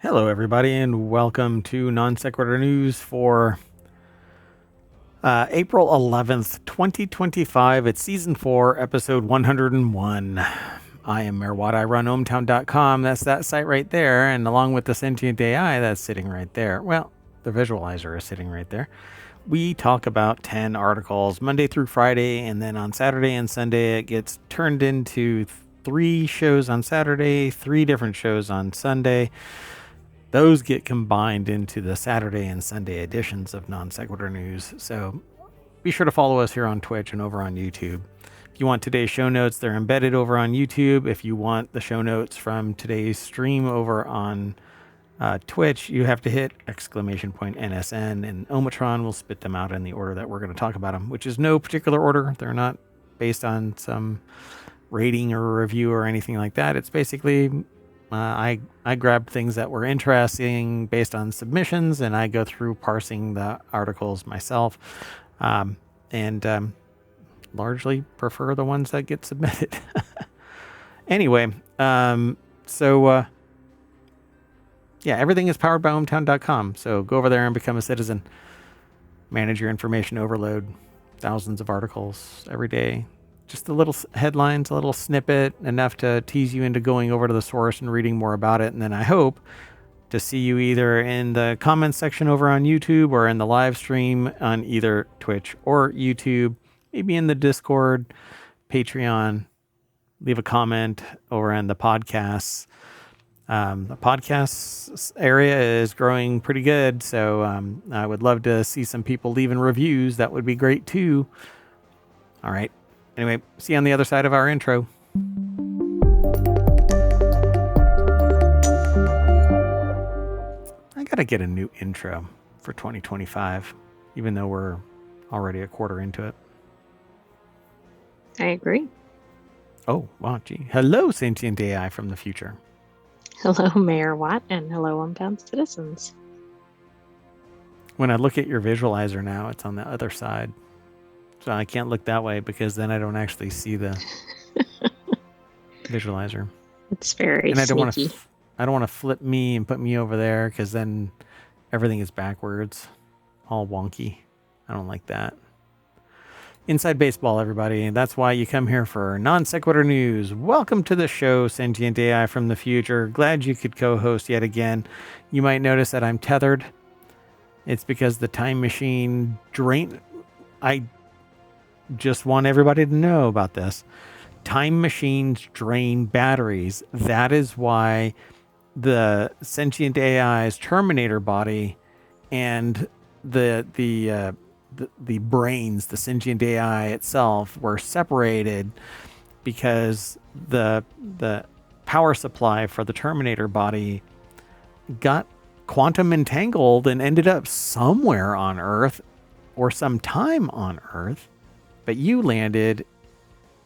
Hello, everybody, and welcome to Non Sequitur News for April 11th, 2025. It's Season 4, Episode 101. I am Mayor Watt. I run ohmTown.com. That's that site right there. And along with the sentient AI that's sitting right there, well, the visualizer is sitting right there. We talk about 10 articles Monday through Friday, and then on Saturday and Sunday, it gets turned into 3 shows on Saturday, 3 different shows on Sunday. Those get combined into the Saturday and Sunday editions of Non Sequitur News. So be sure to follow us here on Twitch and over on YouTube. If you want today's show notes, they're embedded over on YouTube. If you want the show notes from today's stream over on Twitch, you have to hit !NSN, and ohmTown will spit them out in the order that we're going to talk about them, which is no particular order. They're not based on some rating or review or anything like that. It's basically I grabbed things that were interesting based on submissions, and I go through parsing the articles myself, and largely prefer the ones that get submitted. Anyway, yeah, everything is powered by ohmTown.com. So go over there and become a citizen. Manage your information overload. Thousands of articles every day. Just a little headlines, a little snippet, enough to tease you into going over to the source and reading more about it. And then I hope to see you either in the comments section over on YouTube or in the live stream on either Twitch or YouTube, maybe in the Discord, Patreon. Leave a comment over on the podcasts. The podcasts area is growing pretty good, so I would love to see some people leaving reviews. That would be great too. All right. Anyway, see you on the other side of our intro. I gotta get a new intro for 2025, even though we're already a quarter into it. I agree. Oh, wow, gee. Hello, sentient AI from the future. Hello, Mayor Watt, and hello, ohmTown citizens. When I look at your visualizer now, it's on the other side. So I can't look that way because then I don't actually see the visualizer. It's very and I don't sneaky. I don't want to flip me and put me over there because then everything is backwards, all wonky. I don't like that. Inside baseball, everybody. That's why you come here for Non Sequitur News. Welcome to the show, Sentient AI from the future. Glad you could co-host yet again. You might notice that I'm tethered. It's because the time machine drained. I just want everybody to know about this. Time machines drain batteries. That is why the sentient AI's Terminator body and the brains, the sentient AI itself, were separated because the power supply for the Terminator body got quantum entangled and ended up somewhere on Earth or sometime on Earth. But you landed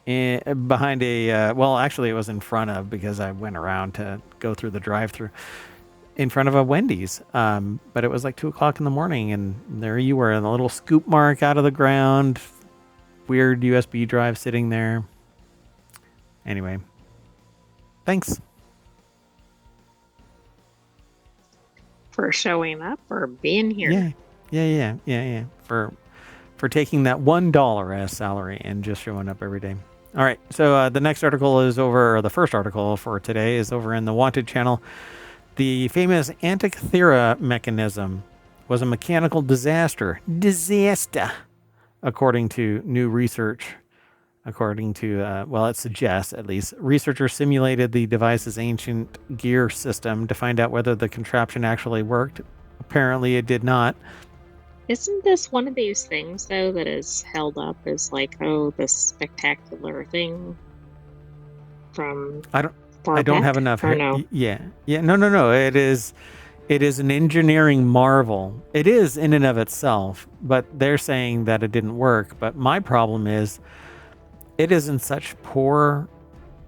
behind well, actually it was in front of, because I went around to go through the drive-thru, in front of a Wendy's. But it was like 2 o'clock in the morning, and there you were, in a little scoop mark out of the ground, weird USB drive sitting there. Anyway, thanks. For showing up or being here. Yeah. For taking that $1 as salary and just showing up every day. All right, so the next article is over, or the first article for today is over in the Wanted channel. The famous Antikythera mechanism was a mechanical disaster, according to new research. According to, well, it suggests, at least, researchers simulated the device's ancient gear system to find out whether the contraption actually worked. Apparently, it did not. Isn't this one of these things, though, that is held up as like, oh, this spectacular thing from I don't have enough. No? Yeah. No. It is an engineering marvel. It is in and of itself, but they're saying that it didn't work. But my problem is, it is in such poor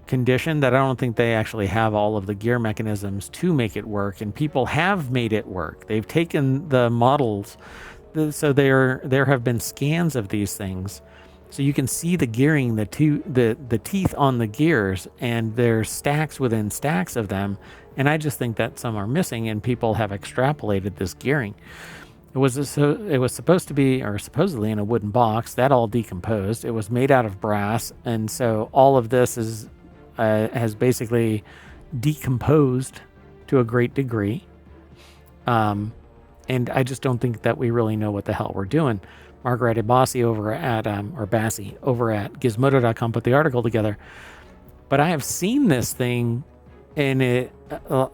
condition that I don't think they actually have all of the gear mechanisms to make it work. And people have made it work. They've taken the models. So there have been scans of these things, So you can see the gearing, the teeth on the gears, and there's stacks within stacks of them. And I just think that some are missing, and people have extrapolated this gearing. It was supposed to be, or supposedly, in a wooden box that all decomposed. It was made out of brass, and so all of this has basically decomposed to a great degree. And I just don't think that we really know what the hell we're doing. Margaret Bassi over at Gizmodo.com put the article together. But I have seen this thing in it,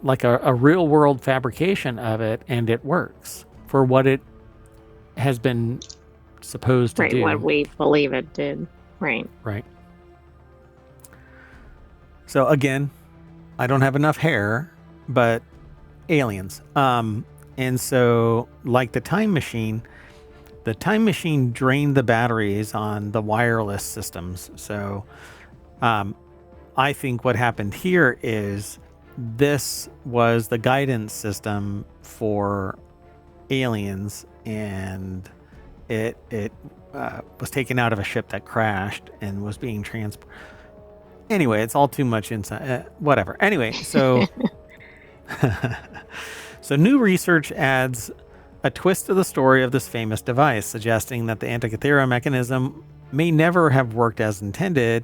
like a real world fabrication of it, and it works for what it has been supposed to do. Right, what we believe it did. Right. Right. So again, I don't have enough hair, but aliens. And so, like the time machine drained the batteries on the wireless systems. So I think what happened here is this was the guidance system for aliens, and it was taken out of a ship that crashed and was being transported. Anyway, it's all too much inside. Whatever. Anyway, so so new research adds a twist to the story of this famous device, suggesting that the Antikythera mechanism may never have worked as intended.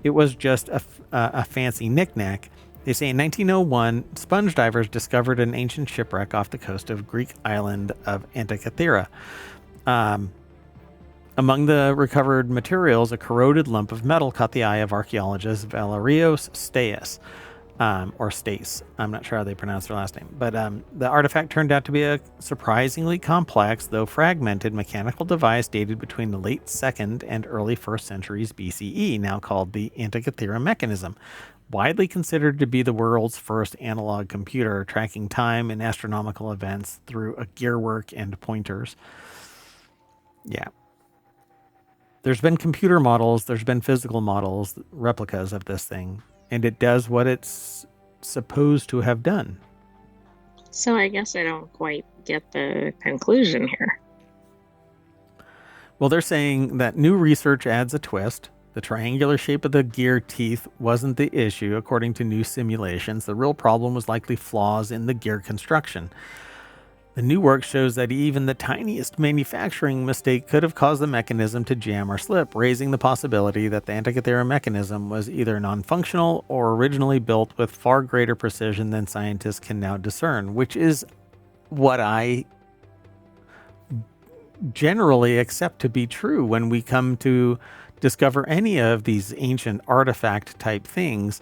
It was just a fancy knickknack. They say in 1901, sponge divers discovered an ancient shipwreck off the coast of Greek island of Antikythera. Among the recovered materials, a corroded lump of metal caught the eye of archaeologist Valerios Staes. Or Stace. I'm not sure how they pronounce their last name. But the artifact turned out to be a surprisingly complex, though fragmented, mechanical device dated between the late 2nd and early 1st centuries BCE, now called the Antikythera mechanism. Widely considered to be the world's first analog computer, tracking time and astronomical events through a gearwork and pointers. Yeah. There's been computer models, there's been physical models, replicas of this thing. And it does what it's supposed to have done. So I guess I don't quite get the conclusion here. Well, they're saying that new research adds a twist. The triangular shape of the gear teeth wasn't the issue, according to new simulations. The real problem was likely flaws in the gear construction. The new work shows that even the tiniest manufacturing mistake could have caused the mechanism to jam or slip, raising the possibility that the Antikythera mechanism was either non-functional or originally built with far greater precision than scientists can now discern, which is what I generally accept to be true when we come to discover any of these ancient artifact type things,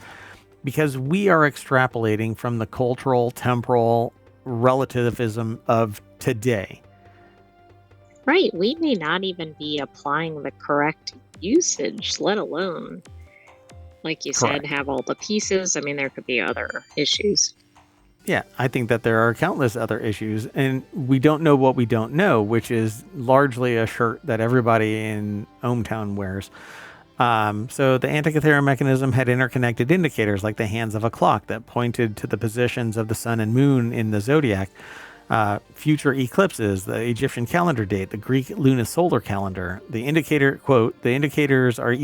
because we are extrapolating from the cultural, temporal, relativism of today. Right. We may not even be applying the correct usage, let alone, like you said, have all the pieces. I mean, there could be other issues. Yeah, I think that there are countless other issues, and we don't know what we don't know, which is largely a shirt that everybody in ohmTown wears. So the Antikythera mechanism had interconnected indicators like the hands of a clock that pointed to the positions of the sun and moon in the zodiac, future eclipses, the Egyptian calendar date, the Greek lunisolar calendar. The indicator, quote, the indicators are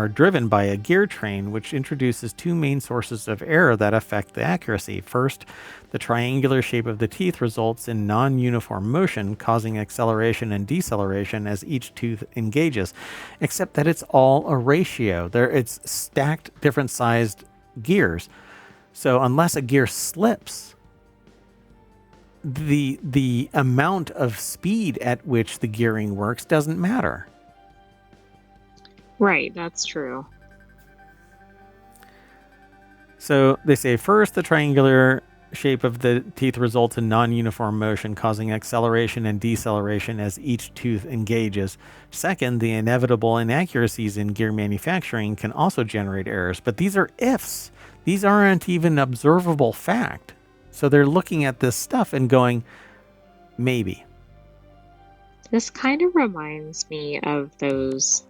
driven by a gear train, which introduces two main sources of error that affect the accuracy. First, the triangular shape of the teeth results in non-uniform motion, causing acceleration and deceleration as each tooth engages, except that it's all a ratio. It's stacked different sized gears. So unless a gear slips, the amount of speed at which the gearing works doesn't matter. Right, that's true. So they say first, the triangular shape of the teeth results in non-uniform motion, causing acceleration and deceleration as each tooth engages. Second, the inevitable inaccuracies in gear manufacturing can also generate errors, but these are ifs. These aren't even observable fact. So they're looking at this stuff and going, maybe. This kind of reminds me of those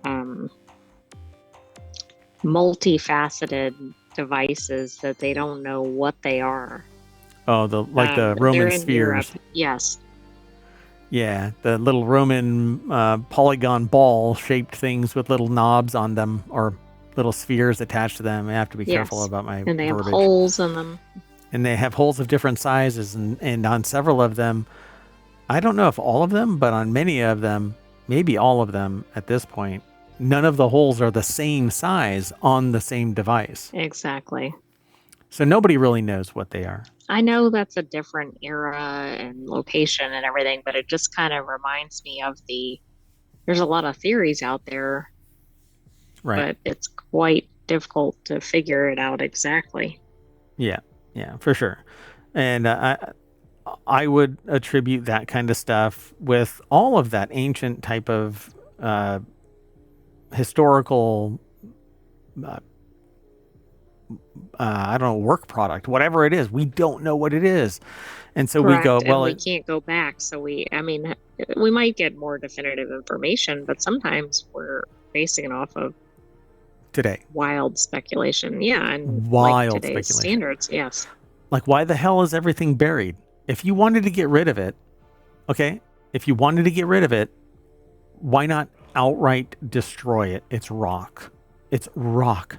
multifaceted devices that they don't know what they are. Oh, the Roman spheres. Yes. Yeah, the little Roman polygon ball shaped things with little knobs on them or little spheres attached to them. I have to be careful Yes. about my And they have verbiage. holes in them. And they have holes of different sizes, and on several of them, I don't know if all of them, but on many of them, maybe all of them at this point, none of the holes are the same size on the same device. Exactly. So nobody really knows what they are. I know that's a different era and location and everything, but it just kind of reminds me of there's a lot of theories out there, Right. but it's quite difficult to figure it out exactly. Yeah. Yeah, for sure. And I would attribute that kind of stuff with all of that ancient type of historical, uh, I don't know, work product, whatever it is. We don't know what it is. And so we go, Correct. And well, we can't go back. So I mean, we might get more definitive information, but sometimes we're basing it off of today. wild speculation. Yeah. And like Wild today's speculation. standards. Yes. Like, why the hell is everything buried? If you wanted to get rid of it, okay, if you wanted to get rid of it, why not outright destroy it? It's rock. It's rock.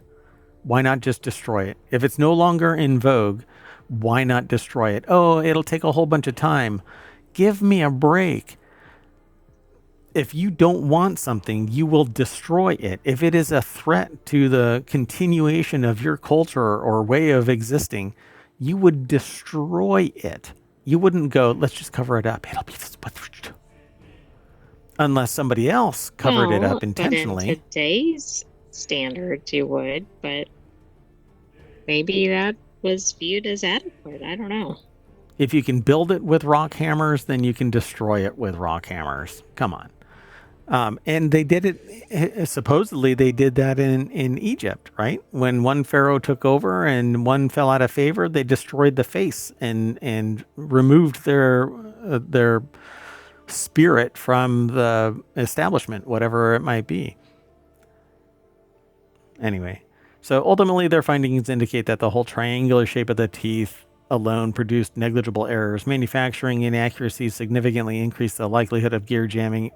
Why not just destroy it? If it's no longer in vogue, why not destroy it? Oh, it'll take a whole bunch of time. Give me a break. If you don't want something, you will destroy it. If it is a threat to the continuation of your culture or way of existing, you would destroy it. You wouldn't go, let's just cover it up. It'll be unless somebody else covered it Well, up but in intentionally. today's standards, you would, but maybe that was viewed as adequate. I don't know. If you can build it with rock hammers, then you can destroy it with rock hammers. Come on. And they did it, supposedly they did that in Egypt, right? When one pharaoh took over and one fell out of favor, they destroyed the face and removed their spirit from the establishment, whatever it might be. Anyway, so ultimately their findings indicate that the whole triangular shape of the teeth alone produced negligible errors. Manufacturing inaccuracies significantly increased the likelihood of gear jamming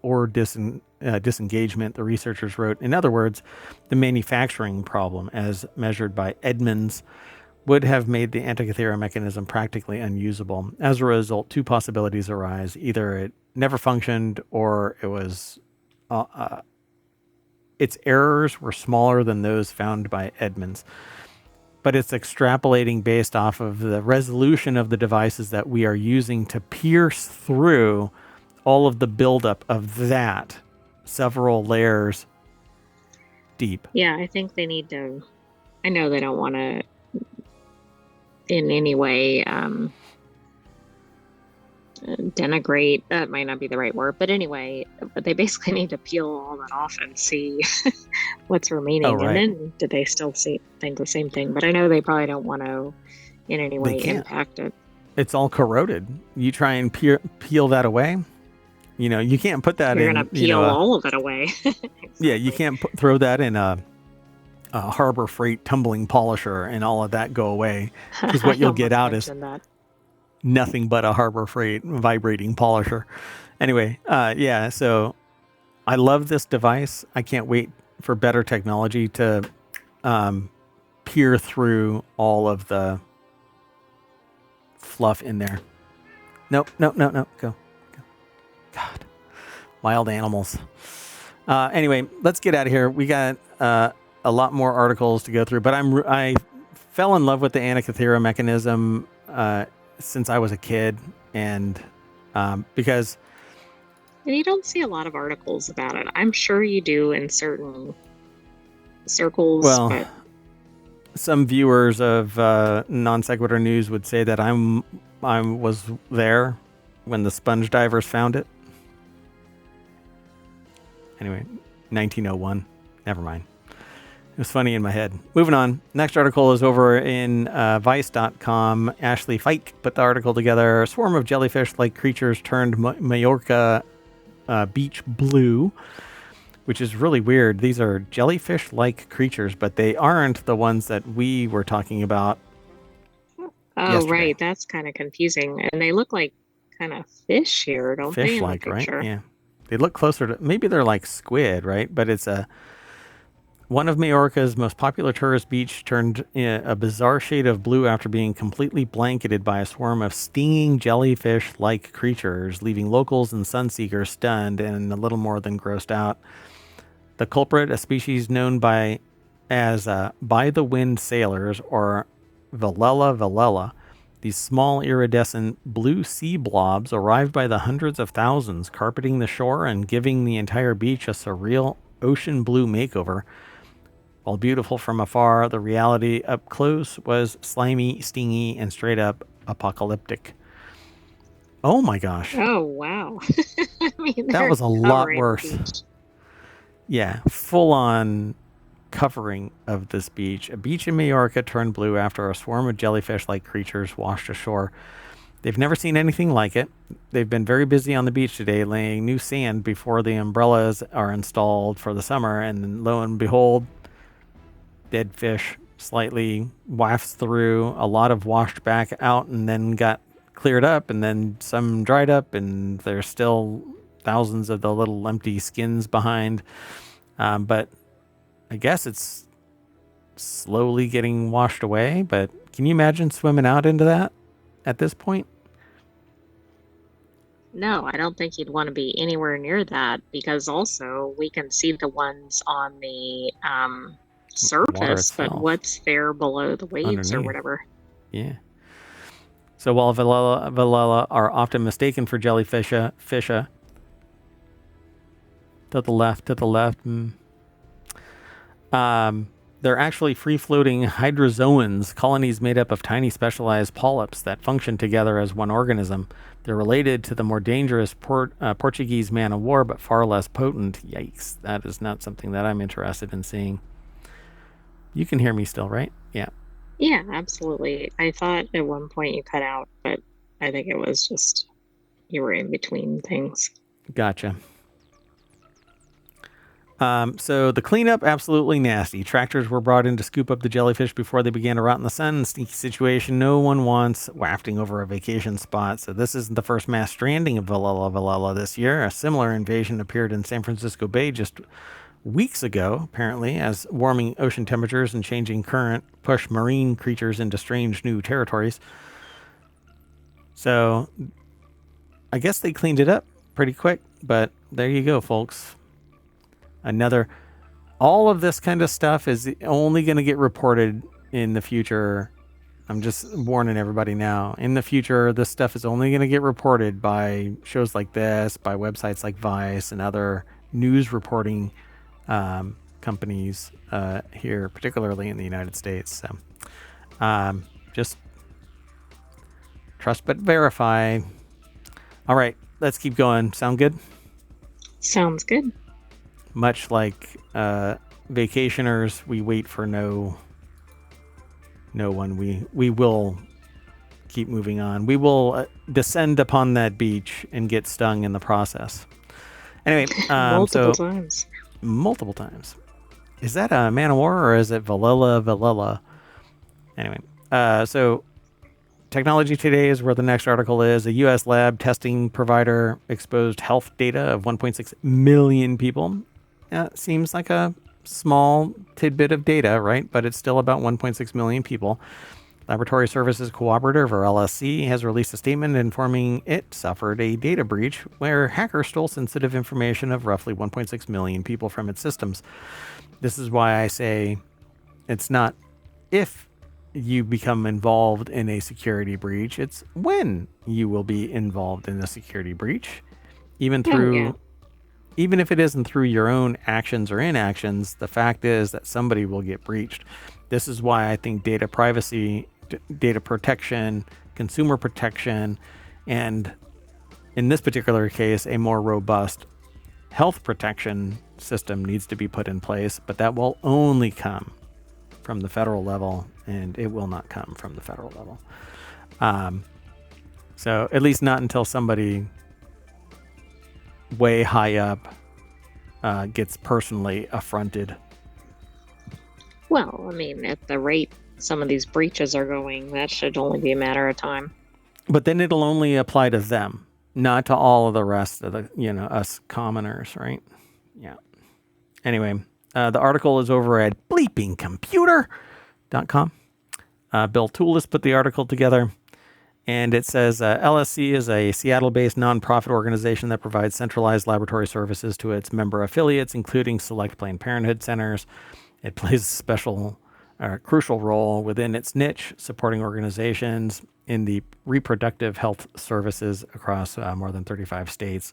or disengagement, the researchers wrote. In other words, the manufacturing problem, as measured by Edmonds, would have made the Antikythera mechanism practically unusable. As a result, two possibilities arise. Either it never functioned or it was its errors were smaller than those found by Edmonds. But it's extrapolating based off of the resolution of the devices that we are using to pierce through all of the buildup of that several layers deep. Yeah, I think they need to. I know they don't want to in any way denigrate. That might not be the right word, but anyway, but they basically need to peel all that off and see what's remaining. Oh, right. And then do they still think the same thing? But I know they probably don't want to in any way impact it. It's all corroded. You try and peel that away. You know, you can't put that You're in. You're going to peel all of it away. Exactly. Yeah, you can't throw that in a Harbor Freight tumbling polisher and all of that go away. Because what you'll get out is nothing but a Harbor Freight vibrating polisher. Anyway, yeah, so I love this device. I can't wait for better technology to peer through all of the fluff in there. Nope. Go. God. Wild animals. Anyway, let's get out of here. We got a lot more articles to go through, but I fell in love with the Antikythera mechanism since I was a kid, and because you don't see a lot of articles about it. I'm sure you do in certain circles. Well, but some viewers of Non Sequitur News would say that I was there when the sponge divers found it. Anyway, 1901. Never mind. It was funny in my head. Moving on. Next article is over in Vice.com. Ashley Fike put the article together. A swarm of jellyfish-like creatures turned Majorca beach blue, which is really weird. These are jellyfish-like creatures, but they aren't the ones that we were talking about. Oh, yesterday. Right. That's kind of confusing. And they look like kind of fish here, don't they, in the Fish-like, right? picture? Yeah. They look closer to, maybe they're like squid, right? But it's one of Majorca's most popular tourist beach turned a bizarre shade of blue after being completely blanketed by a swarm of stinging jellyfish-like creatures, leaving locals and sunseekers stunned and a little more than grossed out. The culprit, a species known as by-the-wind sailors, or Velella. These small iridescent blue sea blobs arrived by the hundreds of thousands, carpeting the shore and giving the entire beach a surreal ocean blue makeover. While beautiful from afar, the reality up close was slimy, stingy, and straight up apocalyptic. Oh my gosh. Oh, wow. I mean, That was a lot worse. Beach. Yeah, full on covering of this beach. A beach in Majorca turned blue after a swarm of jellyfish-like creatures washed ashore. They've never seen anything like it. They've been very busy on the beach today laying new sand before the umbrellas are installed for the summer, and lo and behold, dead fish slightly wafts through. A lot of washed back out and then got cleared up, and then some dried up, and there's still thousands of the little empty skins behind. But I guess it's slowly getting washed away. But can you imagine swimming out into that at this point? No, I don't think you'd want to be anywhere near that, because also we can see the ones on the surface, but what's there below the waves or whatever. Yeah. So while Velella are often mistaken for jellyfish, to the left. They're actually free-floating hydrozoans, colonies made up of tiny specialized polyps that function together as one organism. They're related to the more dangerous Portuguese man-of-war, but far less potent. Yikes, that is not something that I'm interested in seeing. You can hear me still, right? Yeah. Yeah, absolutely. I thought at one point you cut out, but I think it was just you were in between things. Gotcha. So the cleanup, absolutely nasty. Tractors were brought in to scoop up the jellyfish before they began to rot in the sun. Sneaky situation no one wants wafting over a vacation spot. So this isn't the first mass stranding of Velella this year. A similar invasion appeared in San Francisco Bay just weeks ago, apparently, as warming ocean temperatures and changing current push marine creatures into strange new territories. So I guess they cleaned it up pretty quick, but there you go, folks. All of this kind of stuff is only going to get reported in the future. I'm just warning everybody now. In the future, this stuff is only going to get reported by shows like this, by websites like Vice and other news reporting companies here, particularly in the United States. So just trust but verify. All right, let's keep going. Sound good? Sounds good. Much like vacationers, we wait for no one. We will keep moving on. We will descend upon that beach and get stung in the process. Anyway, multiple times. Is that a man-of-war or is it Velella? Anyway, so Technology Today is where the next article is. A U.S. lab testing provider exposed health data of 1.6 million people. Seems like a small tidbit of data, right? But it's still about 1.6 million people. Laboratory Services Cooperative, or LSC, has released a statement informing it suffered a data breach where hackers stole sensitive information of roughly 1.6 million people from its systems. This is why I say it's not if you become involved in a security breach, it's when you will be involved in a security breach. Even if it isn't through your own actions or inactions, the fact is that somebody will get breached. This is why I think data privacy, data protection, consumer protection, and in this particular case, a more robust health protection system needs to be put in place, but that will only come from the federal level, and it will not come from the federal level. So at least not until somebody way high up gets personally affronted. Well, I mean, at the rate some of these breaches are going, that should only be a matter of time. But then it'll only apply to them. Not to all of the rest of the, us commoners, right? Yeah. Anyway, the article is over at bleepingcomputer.com. Bill Toulis put the article together, and it says LSC is a Seattle-based nonprofit organization that provides centralized laboratory services to its member affiliates, including select Planned Parenthood centers. It plays a crucial role within its niche, supporting organizations in the reproductive health services across more than 35 states.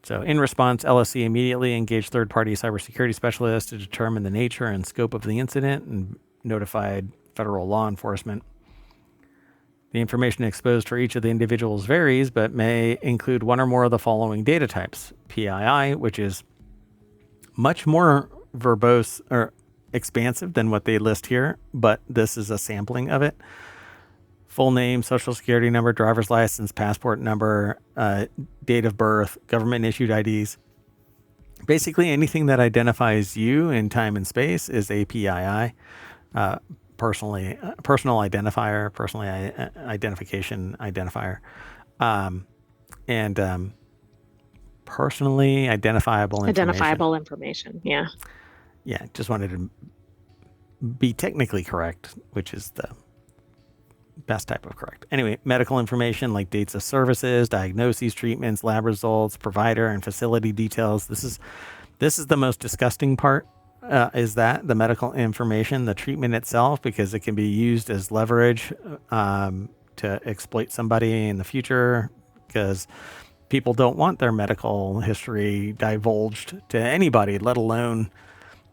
So in response, LSC immediately engaged third-party cybersecurity specialists to determine the nature and scope of the incident and notified federal law enforcement. The information exposed for each of the individuals varies, but may include one or more of the following data types. PII, which is much more verbose or expansive than what they list here, but this is a sampling of it. Full name, social security number, driver's license, passport number, date of birth, government issued IDs. Basically anything that identifies you in time and space is a PII. Personal identifier, identification identifier, and personally identifiable information. Yeah. Yeah, just wanted to be technically correct, which is the best type of correct. Anyway, medical information like dates of services, diagnoses, treatments, lab results, provider and facility details. This is the most disgusting part. Is that the medical information, the treatment itself, because it can be used as leverage to exploit somebody in the future, because people don't want their medical history divulged to anybody, let alone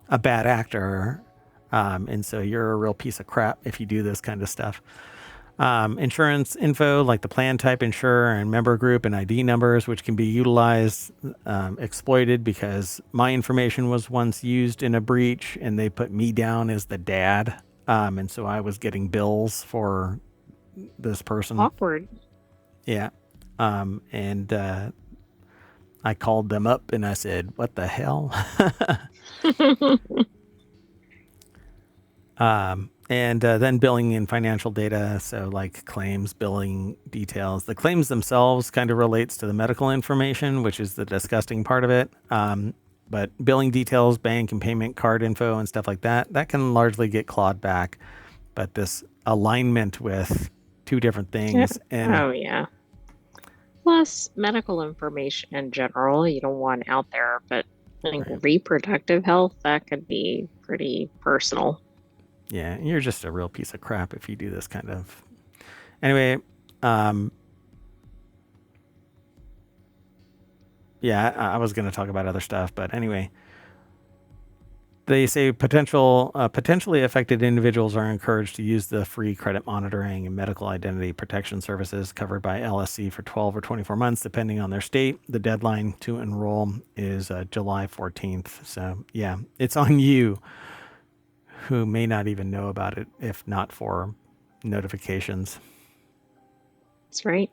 a bad actor. And so you're a real piece of crap if you do this kind of stuff. Insurance info like the plan type, insurer, and member group and ID numbers, which can be utilized, exploited, because my information was once used in a breach and they put me down as the dad. And so I was getting bills for this person. Awkward. Yeah. And I called them up and I said, what the hell? And then billing and financial data, so like claims, billing details. The claims themselves kind of relates to the medical information, which is the disgusting part of it. But billing details, bank and payment card info and stuff like that can largely get clawed back. But this alignment with two different things. Oh, yeah. Plus, medical information in general, you don't want out there, but like reproductive health, that could be pretty personal. Yeah, you're just a real piece of crap if you do this kind of... Anyway, yeah, I was going to talk about other stuff, but anyway, they say potentially affected individuals are encouraged to use the free credit monitoring and medical identity protection services covered by LSC for 12 or 24 months, depending on their state. The deadline to enroll is July 14th. So yeah, it's on you, who may not even know about it if not for notifications. That's right.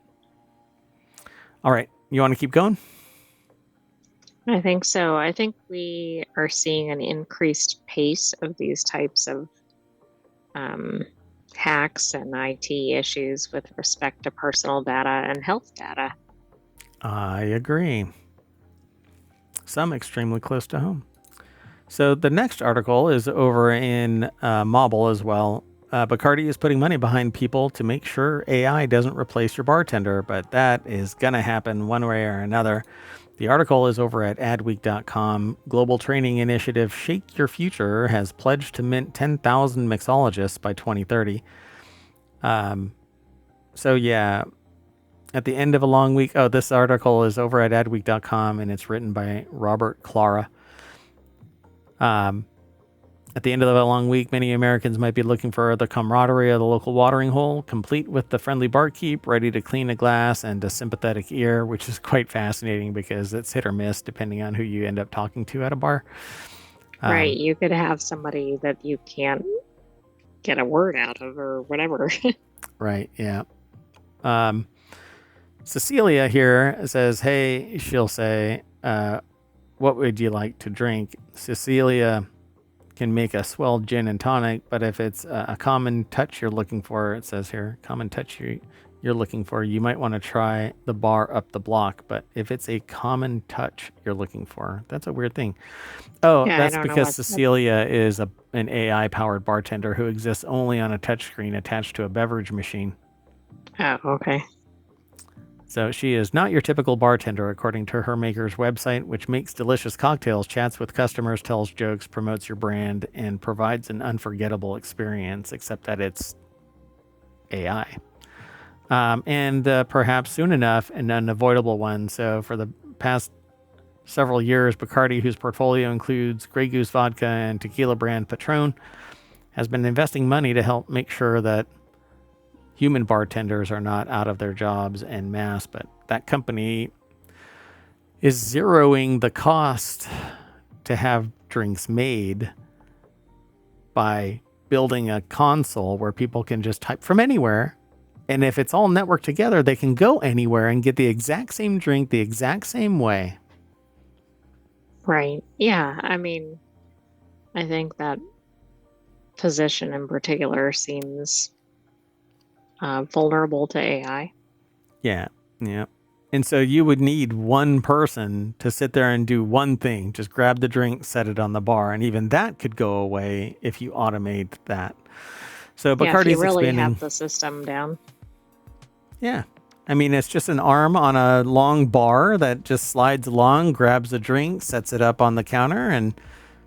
All right. You want to keep going? I think so. I think we are seeing an increased pace of these types of hacks and IT issues with respect to personal data and health data. I agree. Some extremely close to home. So the next article is over in Mobile as well. Bacardi is putting money behind people to make sure AI doesn't replace your bartender, but that is going to happen one way or another. The article is over at adweek.com. Global training initiative Shake Your Future has pledged to mint 10,000 mixologists by 2030. So yeah, at the end of a long week... Oh, this article is over at adweek.com, and it's written by Robert Clara. At the end of a long week, many Americans might be looking for the camaraderie of the local watering hole, complete with the friendly barkeep, ready to clean a glass, and a sympathetic ear, which is quite fascinating because it's hit or miss depending on who you end up talking to at a bar. Right. You could have somebody that you can't get a word out of or whatever. Right. Yeah. Cecilia here says, hey, she'll say, what would you like to drink? Cecilia can make a swell gin and tonic, but if it's a common touch you're looking for, it says here, common touch you're looking for, you might want to try the bar up the block. But if it's a common touch you're looking for, that's a weird thing. Oh, Yeah, I that's don't know because what. Cecilia is an AI-powered bartender who exists only on a touchscreen attached to a beverage machine. Oh, okay. So she is not your typical bartender, according to her maker's website, which makes delicious cocktails, chats with customers, tells jokes, promotes your brand, and provides an unforgettable experience, except that it's AI. And perhaps soon enough, an unavoidable one. So for the past several years, Bacardi, whose portfolio includes Grey Goose vodka and tequila brand Patron, has been investing money to help make sure that human bartenders are not out of their jobs en masse, but that company is zeroing the cost to have drinks made by building a console where people can just type from anywhere. And if it's all networked together, they can go anywhere and get the exact same drink the exact same way. Right. Yeah. I mean, I think that position in particular seems vulnerable to AI. Yeah. Yeah. And so you would need one person to sit there and do one thing, just grab the drink, set it on the bar. And even that could go away if you automate that. So Yeah, if you Bacardi's really expanding. have the system down. Yeah. I mean, it's just an arm on a long bar that just slides along, grabs a drink, sets it up on the counter, and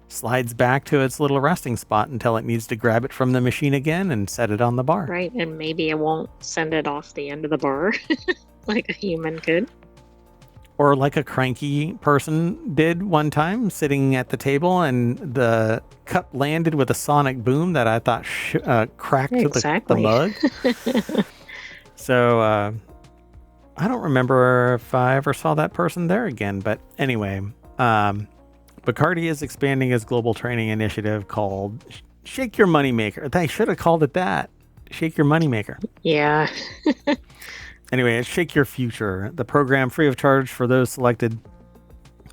slides back to its little resting spot until it needs to grab it from the machine again and set it on the bar. Right. And maybe it won't send it off the end of the bar like a human could. Or like a cranky person did one time, sitting at the table, and the cup landed with a sonic boom that I thought cracked the mug. So I don't remember if I ever saw that person there again. But anyway, Bacardi is expanding his global training initiative called Shake Your Moneymaker. They should have called it that. Shake Your Moneymaker. Yeah. Anyway, it's Shake Your Future. The program, free of charge for those selected,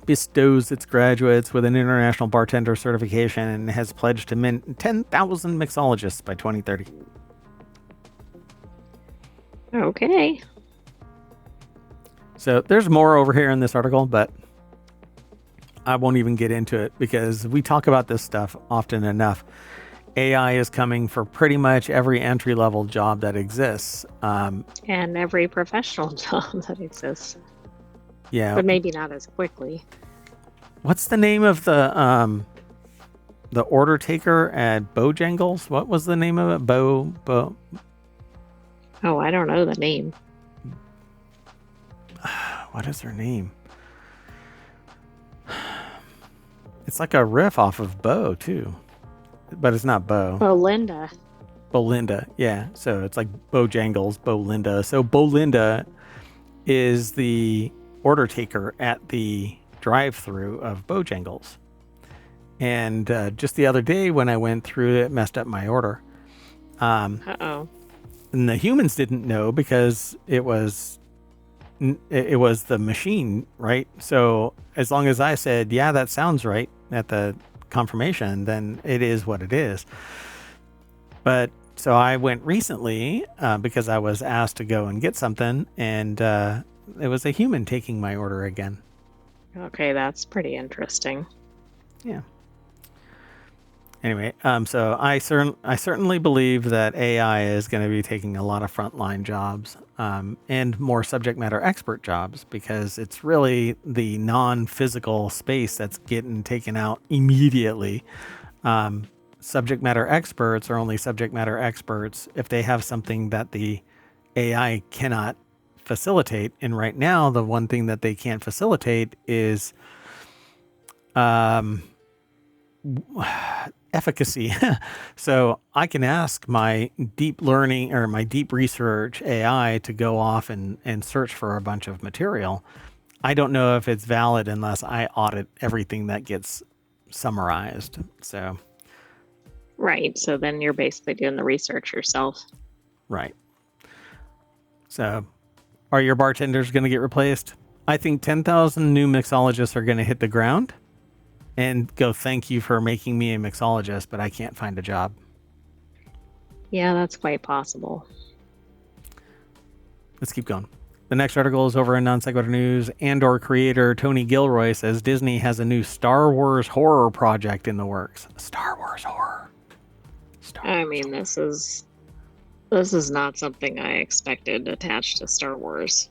bestows its graduates with an international bartender certification and has pledged to mint 10,000 mixologists by 2030. Okay. So there's more over here in this article, but I won't even get into it because we talk about this stuff often enough. AI is coming for pretty much every entry-level job that exists. And every professional job that exists. Yeah. But maybe not as quickly. What's the name of the order taker at Bojangles? What was the name of it? Bo. Oh, I don't know the name. What is her name? It's like a riff off of Bo, too. But it's not Bo. Belinda. Belinda, yeah. So it's like Bojangles, Bolinda. So Bolinda is the order taker at the drive-through of Bojangles. And just the other day when I went through, it messed up my order. Uh-oh. And the humans didn't know because it was the machine, right? So as long as I said, yeah, that sounds right at the confirmation, then it is what it is. But so I went recently because I was asked to go and get something, and it was a human taking my order again. Okay, that's pretty interesting. Yeah. Anyway, so I certainly believe that AI is going to be taking a lot of frontline jobs and more subject matter expert jobs because it's really the non-physical space that's getting taken out immediately. Subject matter experts are only subject matter experts if they have something that the AI cannot facilitate. And right now, the one thing that they can't facilitate is efficacy. So I can ask my deep learning or my deep research AI to go off and search for a bunch of material. I don't know if it's valid unless I audit everything that gets summarized. So. Right. So then you're basically doing the research yourself. Right. So are your bartenders going to get replaced? I think 10,000 new mixologists are going to hit the ground and go, thank you for making me a mixologist, but I can't find a job. Yeah, that's quite possible. Let's keep going. The next article is over in Non Sequitur News. Andor creator Tony Gilroy says Disney has a new Star Wars horror project in the works. Star Wars horror. I mean, this is not something I expected attached to Star Wars.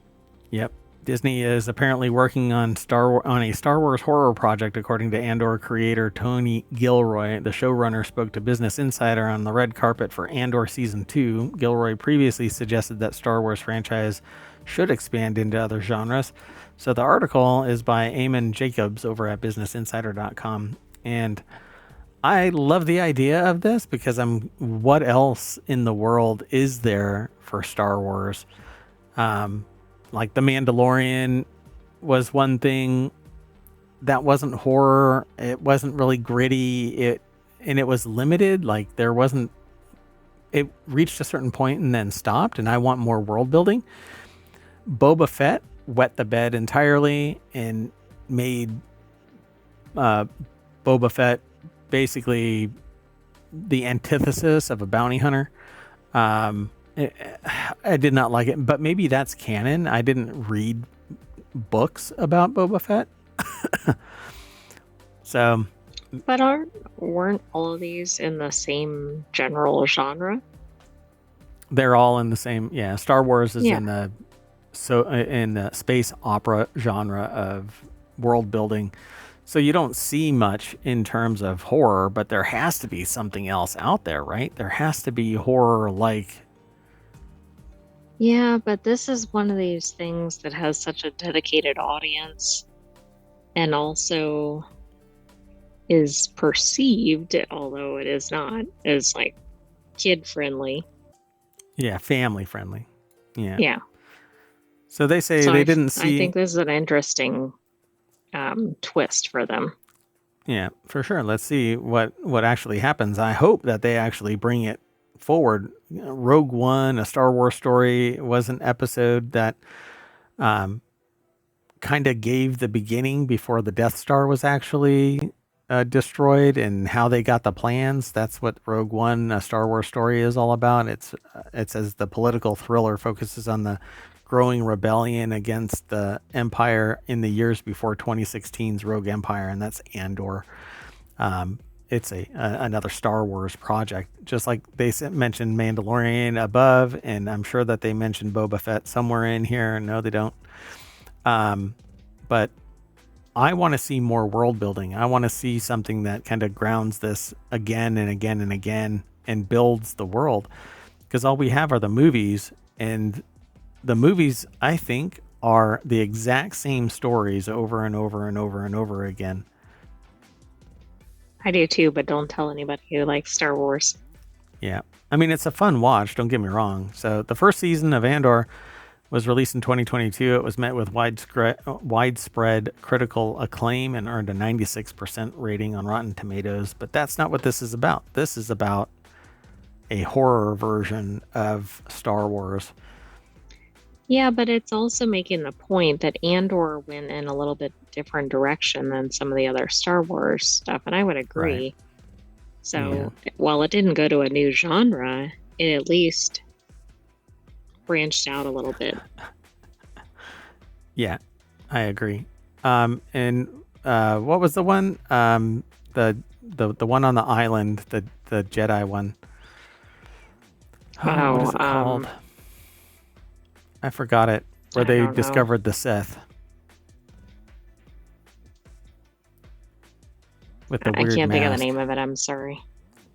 Yep. Disney is apparently working on a Star Wars horror project, according to Andor creator Tony Gilroy. The showrunner spoke to Business Insider on the red carpet for Andor Season 2. Gilroy previously suggested that Star Wars franchise should expand into other genres. So the article is by Eamon Jacobs over at businessinsider.com. And I love the idea of this because what else in the world is there for Star Wars? Like The Mandalorian was one thing that wasn't horror. It wasn't really gritty. It was limited. Like it reached a certain point and then stopped. And I want more world building. Boba Fett wet the bed entirely and made Boba Fett basically the antithesis of a bounty hunter. I did not like it, but maybe that's canon. I didn't read books about Boba Fett. So, but weren't all of these in the same general genre? They're all in the same. Yeah, Star Wars is in the space opera genre of world building. So you don't see much in terms of horror, but there has to be something else out there, right? There has to be horror like. Yeah, but this is one of these things that has such a dedicated audience and also is perceived, although it is not, as like kid friendly. Yeah, family friendly. Yeah. Yeah. So they say they didn't see. I think this is an interesting twist for them. Yeah, for sure. Let's see what actually happens. I hope that they actually bring it forward. Rogue One, A Star Wars Story, was an episode that kind of gave the beginning before the Death Star was actually destroyed and how they got the plans. That's what Rogue One, A Star Wars Story is all about. It says the political thriller focuses on the growing rebellion against the Empire in the years before 2016's Rogue Empire, and that's Andor. It's another Star Wars project, just like they mentioned Mandalorian above, and I'm sure that they mentioned Boba Fett somewhere in here. No, they don't. But I want to see more world building. I want to see something that kind of grounds this again and again and again and builds the world, because all we have are the movies, and the movies, I think, are the exact same stories over and over and over and over again. I do too, but don't tell anybody who likes Star Wars. Yeah. I mean, it's a fun watch, don't get me wrong. So the first season of Andor was released in 2022. It was met with widespread critical acclaim and earned a 96% rating on Rotten Tomatoes. But that's not what this is about. This is about a horror version of Star Wars. Yeah, but it's also making the point that Andor went in a little bit different direction than some of the other Star Wars stuff, and I would agree. Right. So while it didn't go to a new genre, it at least branched out a little bit. Yeah, I agree. And what was the one? The one on the island, the Jedi one. What is it called? I forgot it. Where they discovered the Sith. With the weird I can't think of mask. the name of it. I'm sorry.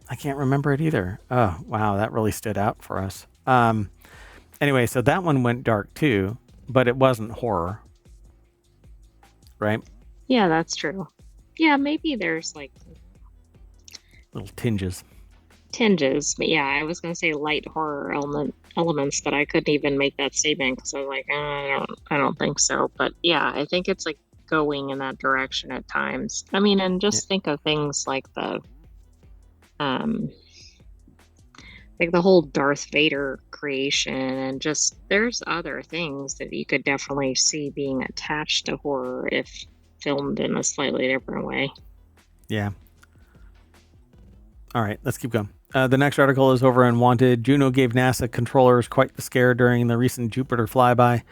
I can't remember it either. Oh, wow. That really stood out for us. Anyway, so that one went dark too, but it wasn't horror. Right? Yeah, that's true. Yeah, maybe there's like little tinges. But yeah, I was going to say light horror elements, but I couldn't even make that statement because I was like, I don't think so. But yeah, I think it's like going in that direction at times. I mean, and just think of things like the whole Darth Vader creation, and just there's other things that you could definitely see being attached to horror if filmed in a slightly different way. Yeah. All right, let's keep going. The next article is over on Wanted. Juno gave NASA controllers quite the scare during the recent Jupiter flyby.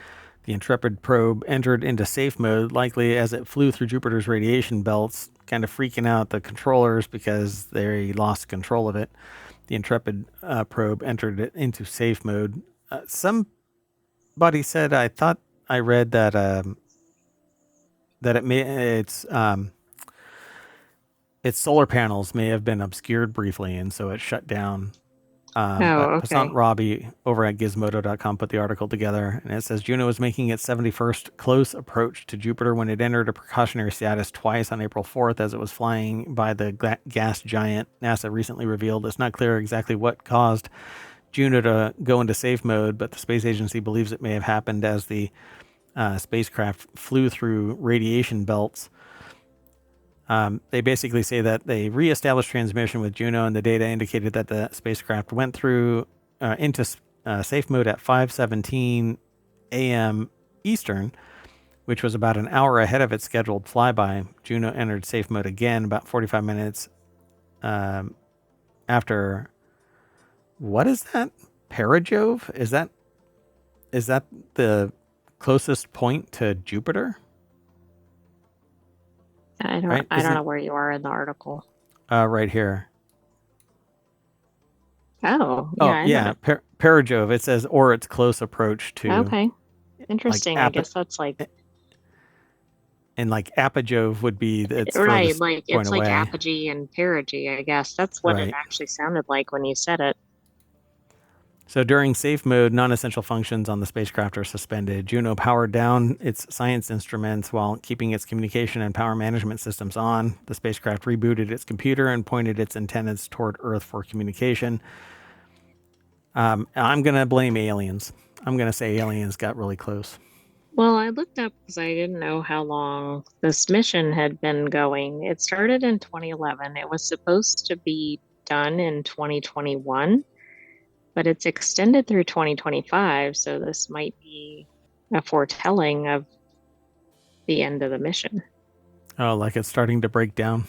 The Intrepid probe entered into safe mode, likely as it flew through Jupiter's radiation belts, kind of freaking out the controllers because they lost control of it. The Intrepid probe entered it into safe mode. Somebody said, I thought I read that its solar panels may have been obscured briefly, and so it shut down. But Passant Robbie over at Gizmodo.com put the article together, and it says Juno was making its 71st close approach to Jupiter when it entered a precautionary status twice on April 4th as it was flying by the gas giant. NASA recently revealed it's not clear exactly what caused Juno to go into safe mode, but the space agency believes it may have happened as the spacecraft flew through radiation belts. They basically say that they reestablished transmission with Juno, and the data indicated that the spacecraft went through into safe mode at 5:17 a.m. Eastern, which was about an hour ahead of its scheduled flyby. Juno entered safe mode again about 45 minutes after. What is that? Perijove? Is that the closest point to Jupiter? I don't know where you are in the article. Right here. Yeah. Perijove. It says, or its close approach to. Okay. Interesting. I guess that's like. And like apogee would be it's right. Like it's away. like apogee and perigee. I guess that's what it actually sounded like when you said it. So during safe mode, non-essential functions on the spacecraft are suspended. Juno powered down its science instruments while keeping its communication and power management systems on. The spacecraft rebooted its computer and pointed its antennas toward Earth for communication. I'm going to blame aliens. I'm going to say aliens got really close. Well, I looked up because I didn't know how long this mission had been going. It started in 2011. It was supposed to be done in 2021. But it's extended through 2025, so this might be a foretelling of the end of the mission. Oh, like it's starting to break down?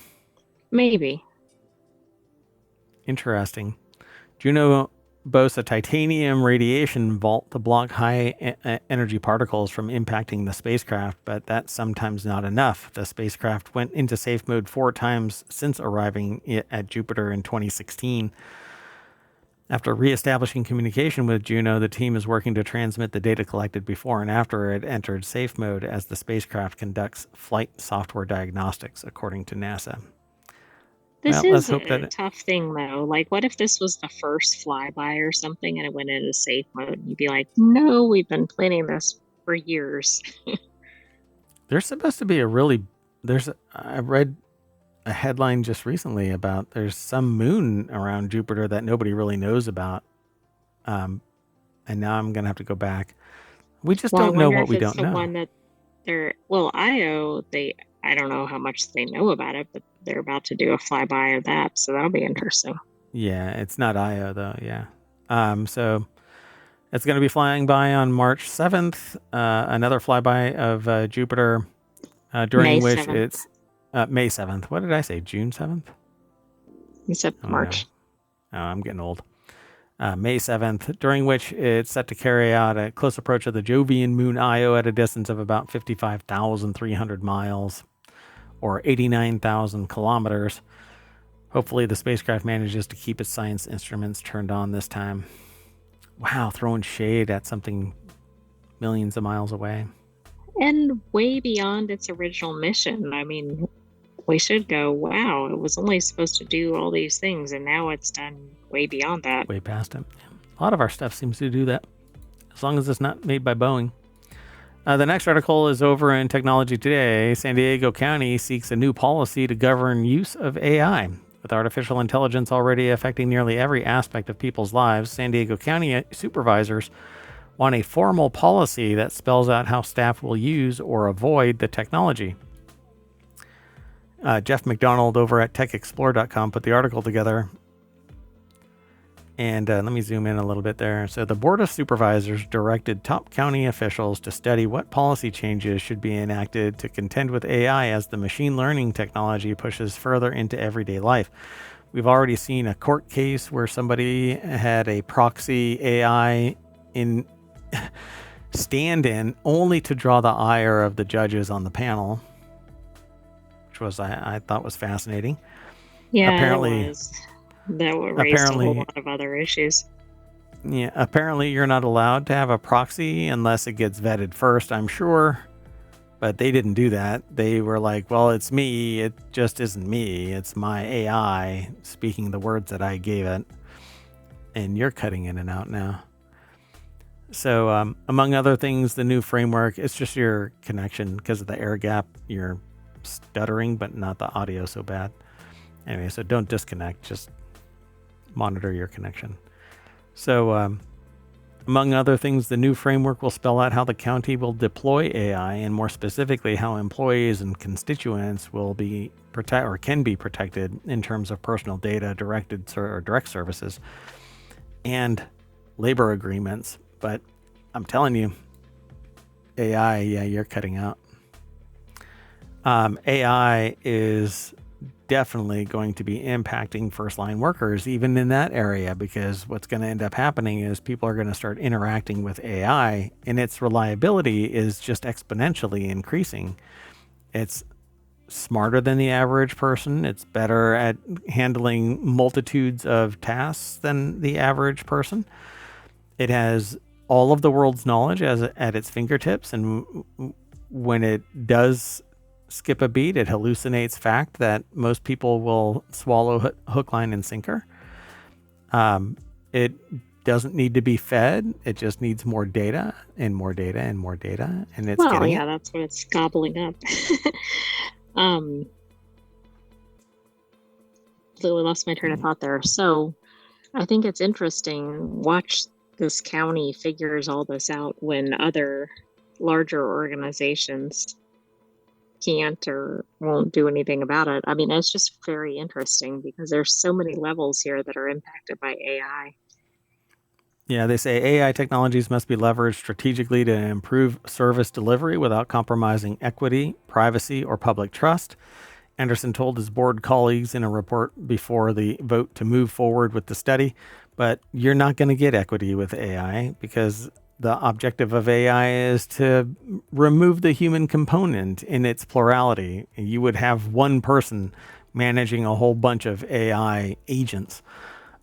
Maybe. Interesting. Juno boasts a titanium radiation vault to block high energy particles from impacting the spacecraft, but that's sometimes not enough. The spacecraft went into safe mode 4 times since arriving at Jupiter in 2016. After reestablishing communication with Juno, the team is working to transmit the data collected before and after it entered safe mode as the spacecraft conducts flight software diagnostics, according to NASA. This is a tough thing, though. Like, what if this was the first flyby or something and it went into safe mode? You'd be like, no, we've been planning this for years. There's supposed to be I read a headline just recently about there's some moon around Jupiter that nobody really knows about. And now I'm going to have to go back. We just don't know what we don't know. One that Io, I don't know how much they know about it, but they're about to do a flyby of that. So that'll be interesting. Yeah, it's not Io though. Yeah. So it's going to be flying by on March 7th, another flyby of Jupiter, during which 7th. It's May 7th. What did I say? June 7th? You said March. Oh, I'm getting old. May 7th, during which it's set to carry out a close approach of the Jovian moon Io at a distance of about 55,300 miles or 89,000 kilometers. Hopefully the spacecraft manages to keep its science instruments turned on this time. Wow, throwing shade at something millions of miles away. And way beyond its original mission. I mean, we should go, wow, it was only supposed to do all these things, and now it's done way beyond that. Way past it. A lot of our stuff seems to do that, as long as it's not made by Boeing. The next article is over in Technology Today. San Diego County seeks a new policy to govern use of AI. With artificial intelligence already affecting nearly every aspect of people's lives, San Diego County supervisors want a formal policy that spells out how staff will use or avoid the technology. Jeff McDonald over at techexplore.com put the article together. And let me zoom in a little bit there. So the Board of Supervisors directed top county officials to study what policy changes should be enacted to contend with AI as the machine learning technology pushes further into everyday life. We've already seen a court case where somebody had a proxy AI in stand in only to draw the ire of the judges on the panel, which was I thought was fascinating. Yeah, Apparently, it was. That raised a whole apparently, lot of other issues. yeah, apparently you're not allowed to have a proxy unless it gets vetted first, I'm sure. But they didn't do that. They were like, well, it's me. It just isn't me. It's my AI speaking the words that I gave it. And you're cutting in and out now. So, among other things, the new framework, it's just your connection because of the air gap. You're stuttering, but not the audio so bad. Anyway, so don't disconnect. Just monitor your connection. So, among other things, the new framework will spell out how the county will deploy AI, and more specifically, how employees and constituents will be can be protected in terms of personal data, direct services, and labor agreements. But I'm telling you, AI, yeah, you're cutting out. AI is definitely going to be impacting first line workers, even in that area, because what's going to end up happening is people are going to start interacting with AI and its reliability is just exponentially increasing. It's smarter than the average person. It's better at handling multitudes of tasks than the average person. It has all of the world's knowledge at its fingertips. And when it does skip a beat, it hallucinates fact that most people will swallow hook, line, and sinker. It doesn't need to be fed. It just needs more data and more data and more data. And it's Well, getting yeah, it. that's what it's gobbling up. So I lost my train of thought there. So I think it's interesting. Watch this county figures all this out when other larger organizations can't or won't do anything about it. I mean, it's just very interesting because there's so many levels here that are impacted by AI. Yeah, they say AI technologies must be leveraged strategically to improve service delivery without compromising equity, privacy, or public trust. Anderson told his board colleagues in a report before the vote to move forward with the study, but you're not going to get equity with AI because the objective of AI is to remove the human component in its plurality. You would have one person managing a whole bunch of AI agents.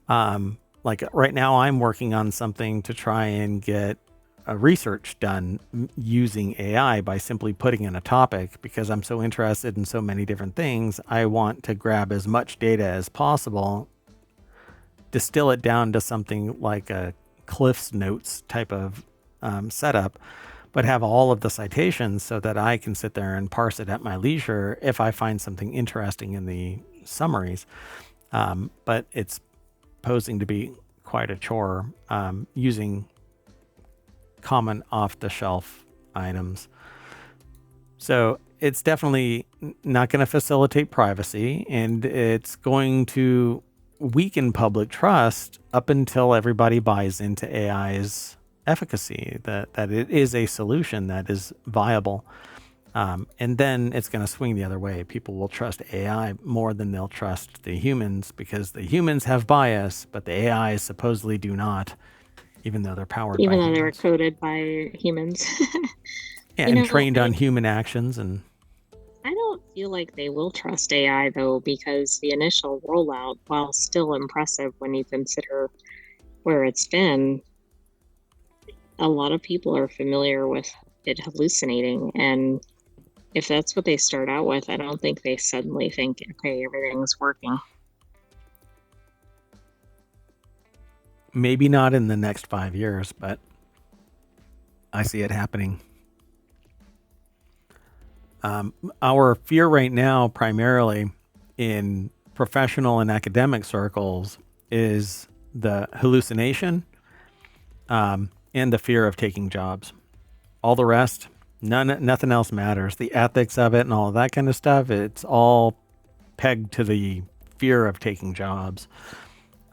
Like right now, I'm working on something to try and get research done using AI by simply putting in a topic because I'm so interested in so many different things. I want to grab as much data as possible, distill it down to something like a Cliff's Notes type of setup, but have all of the citations so that I can sit there and parse it at my leisure if I find something interesting in the summaries. But it's posing to be quite a chore using common off-the-shelf items. So it's definitely not going to facilitate privacy, and it's going to weaken public trust up until everybody buys into AI's efficacy, that it is a solution that is viable. And then it's going to swing the other way. People will trust AI more than they'll trust the humans because the humans have bias, but the AIs supposedly do not, even though they're powered by Even though they were humans. coded by humans. Yeah, You and know, trained on human actions. And I don't feel like they will trust AI though, because the initial rollout, while still impressive when you consider where it's been, a lot of people are familiar with it hallucinating. And if that's what they start out with, I don't think they suddenly think, okay, everything's working. maybe not in the next 5 years, but I see it happening. Our fear right now, primarily in professional and academic circles, is the hallucination and the fear of taking jobs. All the rest, nothing else matters. The ethics of it and all of that kind of stuff, it's all pegged to the fear of taking jobs.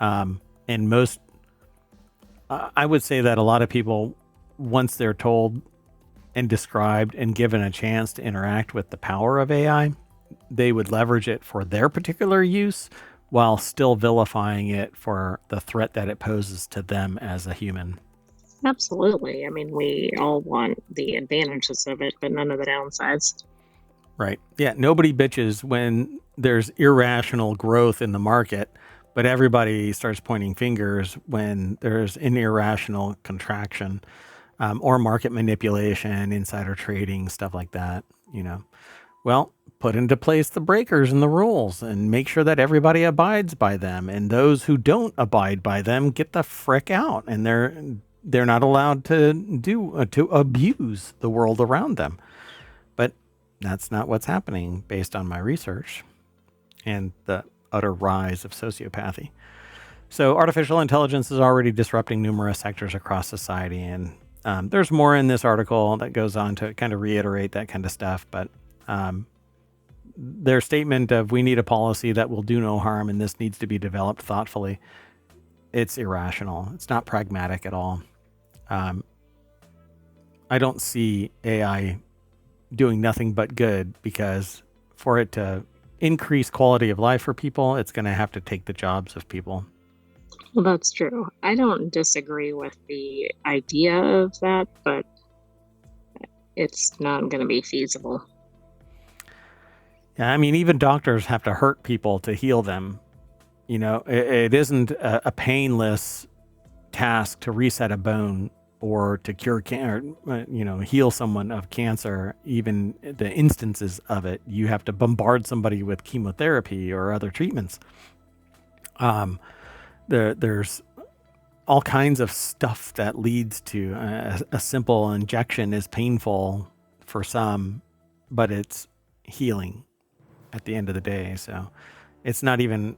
And most, I would say that a lot of people, once they're told and described and given a chance to interact with the power of AI, they would leverage it for their particular use while still vilifying it for the threat that it poses to them as a human. Absolutely. I mean, we all want the advantages of it, but none of the downsides. Right. Yeah. Nobody bitches when there's irrational growth in the market, but everybody starts pointing fingers when there's an irrational contraction, or market manipulation, insider trading, stuff like that. Well, put into place the breakers and the rules and make sure that everybody abides by them. And those who don't abide by them get the frick out. And they're not allowed to abuse the world around them. But that's not what's happening based on my research and the utter rise of sociopathy. So artificial intelligence is already disrupting numerous sectors across society. And there's more in this article that goes on to kind of reiterate that kind of stuff. But their statement of we need a policy that will do no harm and this needs to be developed thoughtfully, it's irrational. It's not pragmatic at all. I don't see AI doing nothing but good, because for it to increase quality of life for people, it's going to have to take the jobs of people. Well, that's true. I don't disagree with the idea of that, but it's not going to be feasible. Yeah, I mean, even doctors have to hurt people to heal them. It isn't a painless task to reset a bone or to cure heal someone of cancer. Even the instances of it, you have to bombard somebody with chemotherapy or other treatments. There's all kinds of stuff that leads to a simple injection is painful for some, but it's healing at the end of the day. So it's not even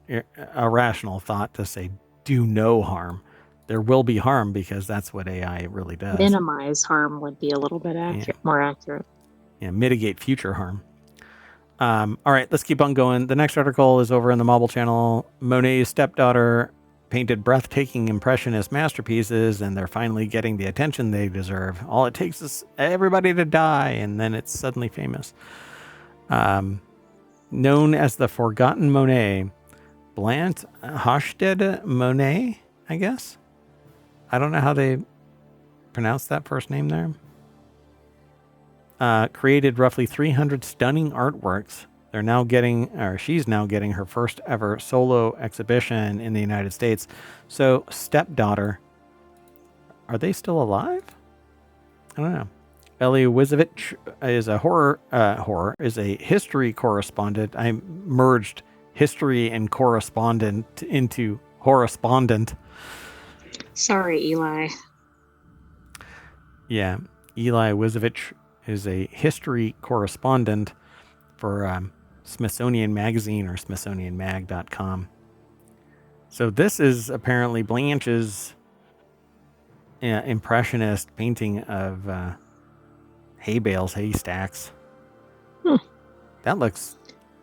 a rational thought to say do no harm. There will be harm because that's what AI really does. Minimize harm would be a little bit more accurate. Yeah, mitigate future harm. All right, let's keep on going. The next article is over in the Mobile channel. Monet's stepdaughter painted breathtaking impressionist masterpieces, and they're finally getting the attention they deserve. All it takes is everybody to die, and then it's suddenly famous. Known as the Forgotten Monet, Blanche Hochstedt Monet, I guess. I don't know how they pronounce that first name there. Created roughly 300 stunning artworks. She's now getting her first ever solo exhibition in the United States. So, stepdaughter, are they still alive? I don't know. Ellie Wizovich is a history correspondent. I merged history and correspondent into correspondent. Sorry, Eli. Yeah, Eli Wizovich is a history correspondent for Smithsonian Magazine or SmithsonianMag.com. So this is apparently Blanche's impressionist painting of hay bales, haystacks. That looks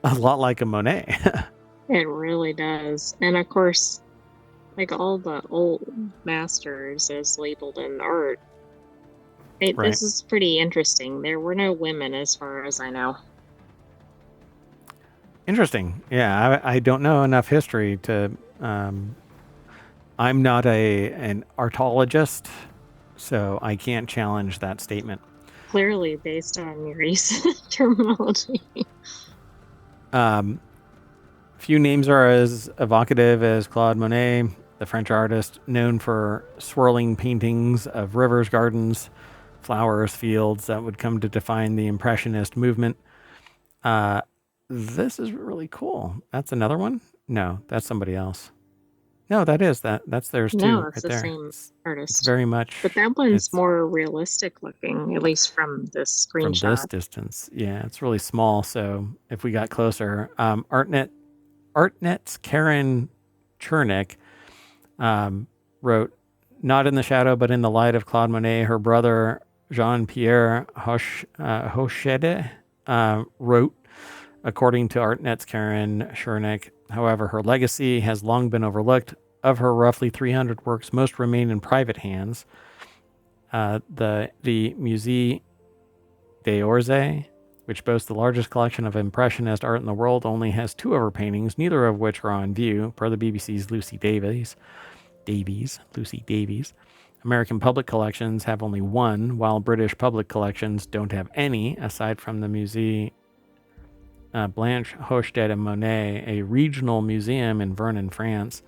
a lot like a Monet. It really does. And of course, like all the old masters as labeled in art, right. This is pretty interesting. There were no women as far as I know. Interesting. Yeah, I don't know enough history to... I'm not an artologist, so I can't challenge that statement. Clearly based on your recent terminology. Few names are as evocative as Claude Monet, the French artist known for swirling paintings of rivers, gardens, flowers, fields that would come to define the Impressionist movement. This is really cool. That's another one? No, that's somebody else. No, that's theirs too. No, it's right the there. same artist. It's very much. But that one's more realistic looking, at least from this screenshot. From this distance. Yeah, it's really small. So if we got closer, ArtNet's Karen Chernick wrote, "Not in the shadow, but in the light of Claude Monet, her brother Jean-Pierre Hochede wrote, according to ArtNet's Karen Chernick. However, her legacy has long been overlooked. Of her roughly 300 works, most remain in private hands. The Musée des Orsay which boasts the largest collection of Impressionist art in the world, only has 2 of her paintings, neither of which are on view, per the BBC's Lucy Davies. American public collections have only 1, while British public collections don't have any, aside from the Musée Blanche Hochstedt and Monet, a regional museum in Vernon, France,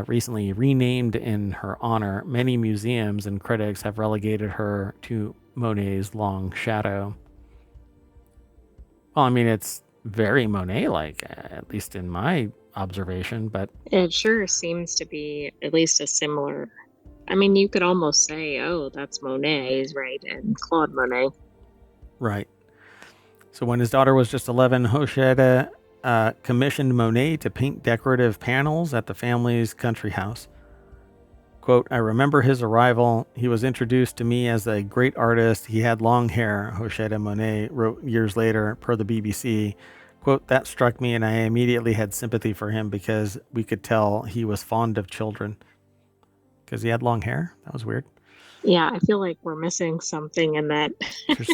recently renamed in her honor. Many museums and critics have relegated her to Monet's long shadow. Well, I mean, it's very Monet-like, at least in my observation, but it sure seems to be at least a similar. I mean, you could almost say, oh, that's Monet's, right? And Claude Monet. Right. So when his daughter was just 11, Hochstedt commissioned Monet to paint decorative panels at the family's country house. Quote, I remember his arrival. He was introduced to me as a great artist. He had long hair, Hochstedt Monet wrote years later, per the BBC. Quote, that struck me and I immediately had sympathy for him because we could tell he was fond of children. Because he had long hair? That was weird. Yeah, I feel like we're missing something in that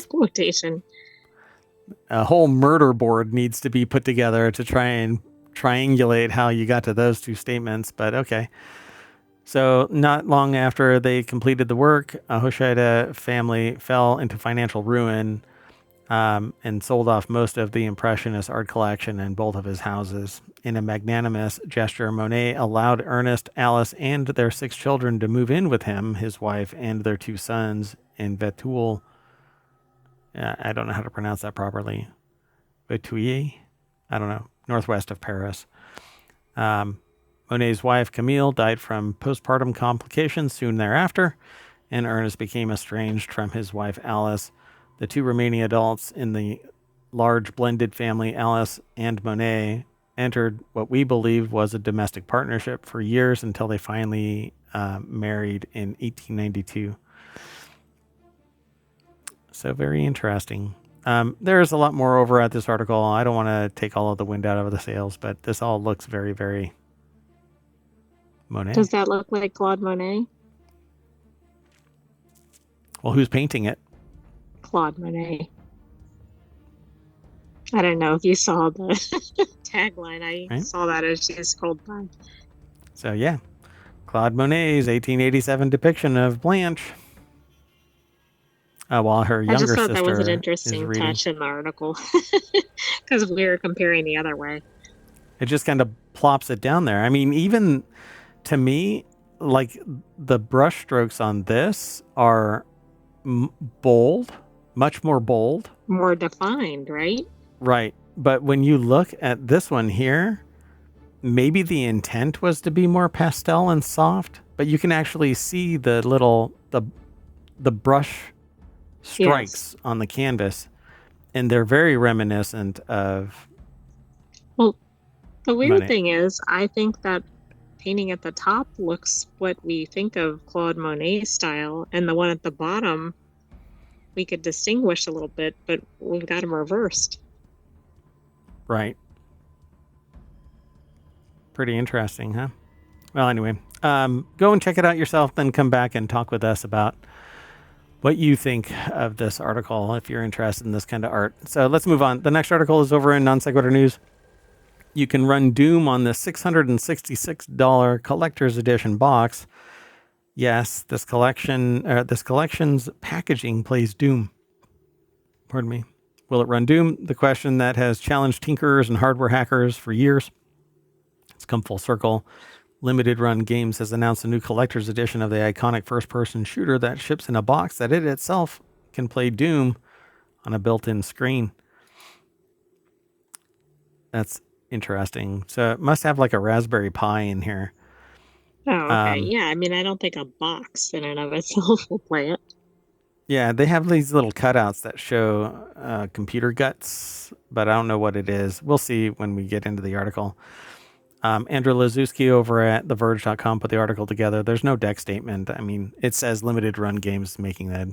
quotation. A whole murder board needs to be put together to try and triangulate how you got to those 2 statements, but okay. So not long after they completed the work, Hochstedt family fell into financial ruin and sold off most of the Impressionist art collection in both of his houses. In a magnanimous gesture, Monet allowed Ernest, Alice, and their 6 children to move in with him, his wife, and their 2 sons in Vetoul. I don't know how to pronounce that properly. Vetouillet? I don't know. Northwest of Paris. Monet's wife, Camille, died from postpartum complications soon thereafter, and Ernest became estranged from his wife, Alice. The 2 remaining adults in the large blended family, Alice and Monet, entered what we believed was a domestic partnership for years until they finally married in 1892. So very interesting. There's a lot more over at this article. I don't want to take all of the wind out of the sails, but this all looks very, very Monet. Does that look like Claude Monet? Well, who's painting it? Claude Monet. I don't know if you saw the tagline. I saw that as she scrolled by. So yeah, Claude Monet's 1887 depiction of Blanche. While her younger sister I just thought that was an interesting touch in the article because we were comparing the other way. It just kind of plops it down there. I mean, even to me, like the brush strokes on this are bold, much more bold. More defined, right? Right. But when you look at this one here, maybe the intent was to be more pastel and soft, but you can actually see the little, the brush strikes on the canvas, and they're very reminiscent of. Well, the weird thing is, I think that painting at the top looks what we think of Claude Monet's style, and the one at the bottom we could distinguish a little bit, but we've got them reversed. Right. Pretty interesting, huh? Well, anyway, go and check it out yourself, then come back and talk with us about what you think of this article if you're interested in this kind of art. So let's move on. The next article is over in Non Sequitur News. You can run Doom on the $666 collector's edition box. Yes, this collection's packaging plays Doom. Pardon me. Will it run Doom? The question that has challenged tinkerers and hardware hackers for years. It's come full circle. Limited Run Games has announced a new collector's edition of the iconic first-person shooter that ships in a box that it itself can play Doom on a built-in screen. That's interesting. So it must have like a Raspberry Pi in here. Oh, okay. Yeah, I mean, I don't think a box in and of itself will play it. Yeah, they have these little cutouts that show computer guts, but I don't know what it is. We'll see when we get into the article. Andrew Lazuski over at TheVerge.com put the article together. There's no deck statement. I mean, it says Limited Run Games making that.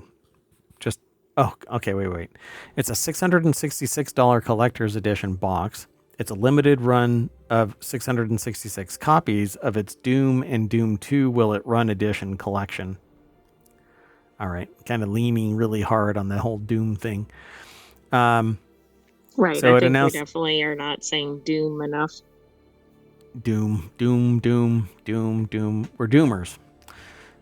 Wait. It's a $666 collector's edition box. It's a limited run of 666 copies of its Doom and Doom 2 Will It Run edition collection. All right, kind of leaning really hard on the whole Doom thing. Right. So I it think we announced definitely are not saying doom enough. doom, doom, doom, doom, doom. We're doomers.